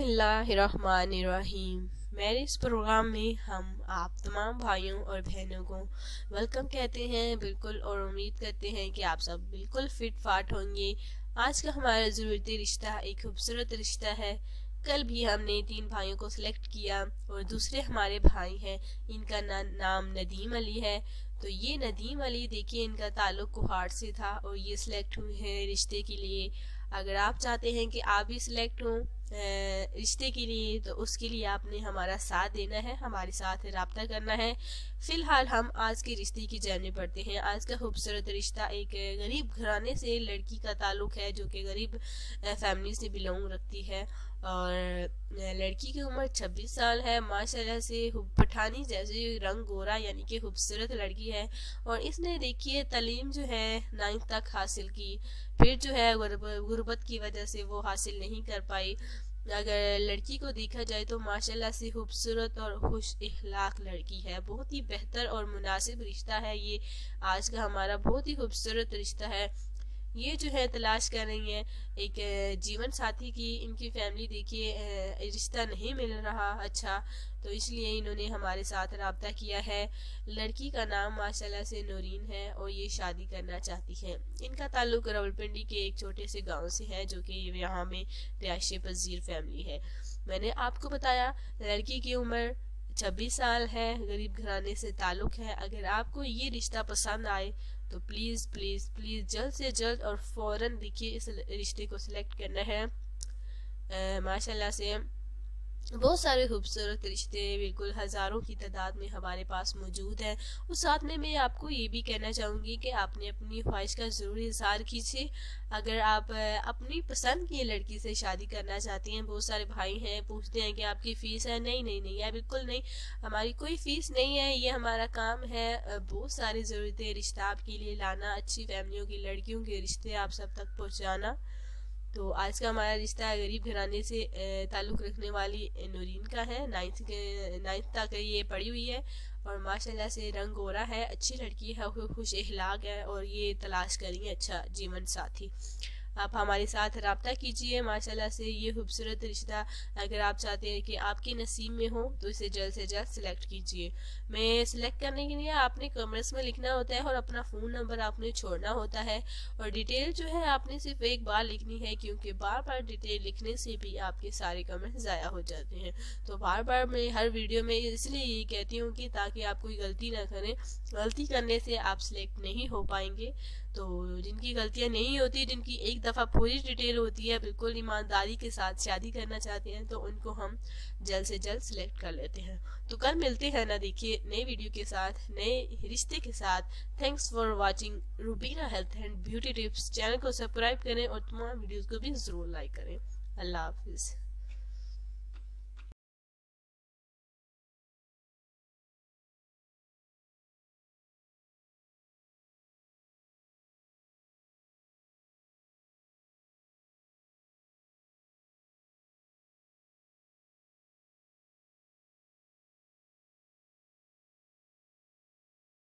बिस्मिल्लाहिर्रहमानिर्रहीम। मेरे इस प्रोग्राम में हम आप तमाम भाइयों और बहनों को वेलकम कहते हैं बिल्कुल, और उम्मीद करते हैं कि आप सब बिल्कुल फिट फाट होंगे। आज का हमारा ज़रूरती रिश्ता एक खूबसूरत रिश्ता है। कल भी हमने 3 भाइयों को सिलेक्ट किया और दूसरे हमारे भाई हैं, इनका नाम नदीम अली है। तो ये नदीम अली देखिए, इनका ताल्लुक कुहाड़ से था और ये सिलेक्ट हुए हैं रिश्ते के लिए। अगर आप चाहते हैं कि आप भी सिलेक्ट हों रिश्ते के लिए, तो उसके लिए आपने हमारा साथ देना है, हमारे साथ राब्ता करना है। फिलहाल हम आज के रिश्ते की जर्नी पढ़ते हैं। आज का खूबसूरत रिश्ता एक गरीब घराने से लड़की का ताल्लुक है, जो कि गरीब फैमिली से बिलोंग रखती है। और लड़की की उम्र 26 साल है। माशाल्लाह से पठानी जैसे रंग गोरा यानी कि खूबसूरत लड़की है। और इसने देखिए तालीम जो है 9th तक हासिल की, फिर जो है गुर्बत की वजह से वो हासिल नहीं कर पाई। अगर लड़की को देखा जाए तो माशाल्लाह से खूबसूरत और खुश इखलाक लड़की है। बहुत ही बेहतर और मुनासिब रिश्ता है ये। आज का हमारा बहुत ही खूबसूरत रिश्ता है। ये जो है तलाश कर रही है एक जीवन साथी की। इनकी फैमिली देखिए रिश्ता नहीं मिल रहा अच्छा, तो इसलिए इन्होंने हमारे साथ राब्ता किया है। लड़की का नाम माशाल्लाह से नूरीन है और ये शादी करना चाहती है। इनका ताल्लुक रावलपिंडी के एक छोटे से गांव से है, जो कि यहाँ में रिहायशी पजीर फैमिली है। मैंने आपको बताया लड़की की उम्र 26 साल है, गरीब घराने से ताल्लुक है। अगर आपको ये रिश्ता पसंद आए तो प्लीज़ प्लीज़ प्लीज़ जल्द से जल्द और फौरन देखिए इस रिश्ते को सिलेक्ट करना है। माशाल्लाह से बहुत सारे खूबसूरत रिश्ते बिल्कुल हज़ारों की तादाद में हमारे पास मौजूद हैं। उस साथ में मैं आपको ये भी कहना चाहूँगी कि आपने अपनी ख्वाहिश का ज़रूर इज़हार कीजिए। अगर आप अपनी पसंद की लड़की से शादी करना चाहती हैं, बहुत सारे भाई हैं पूछते हैं कि आपकी फ़ीस है। नहीं नहीं नहीं यार, बिल्कुल नहीं, हमारी कोई फ़ीस नहीं है। ये हमारा काम है बहुत सारी ज़रूरतें रिश्ता आपके लिए लाना, अच्छी फैमिलियों की लड़कियों के रिश्ते आप सब तक पहुँचाना। तो आज का हमारा रिश्ता गरीब घराने से ताल्लुक़ रखने वाली नूरीन का है। 9th तक ये पढ़ी हुई है और माशाल्लाह से रंग गोरा है, अच्छी लड़की है, खुश इखलाक है और ये तलाश करेंगे अच्छा जीवन साथी। आप हमारे साथ राब्ता कीजिए। माशाल्लाह से ये खूबसूरत रिश्ता अगर आप चाहते हैं कि आपके नसीब में हो तो इसे जल्द से जल्द सिलेक्ट कीजिए। मैं सिलेक्ट करने के लिए आपने कमेंट्स में लिखना होता है और अपना फ़ोन नंबर आपने छोड़ना होता है, और डिटेल जो है आपने सिर्फ एक बार लिखनी है, क्योंकि बार बार डिटेल लिखने से भी आपके सारे कमेंट्स ज़ाया हो जाते हैं। तो बार बार मैं हर वीडियो में इसलिए ये कहती हूँ कि ताकि आप कोई गलती ना करें। गलती करने से आप सिलेक्ट नहीं हो पाएंगे। तो जिनकी गलतियां नहीं होती, जिनकी एक दफ़ा पूरी डिटेल होती है, बिल्कुल ईमानदारी के साथ शादी करना चाहते हैं, तो उनको हम जल्द से जल्द सिलेक्ट कर लेते हैं। तो कल मिलते हैं ना देखिए नए वीडियो के साथ, नए रिश्ते के साथ। Thanks for watching Rubina health and beauty tips. Channel को सब्सक्राइब करें और तमाम वीडियोस को भी ज़रूर लाइक करें। अल्लाह हाफिज़।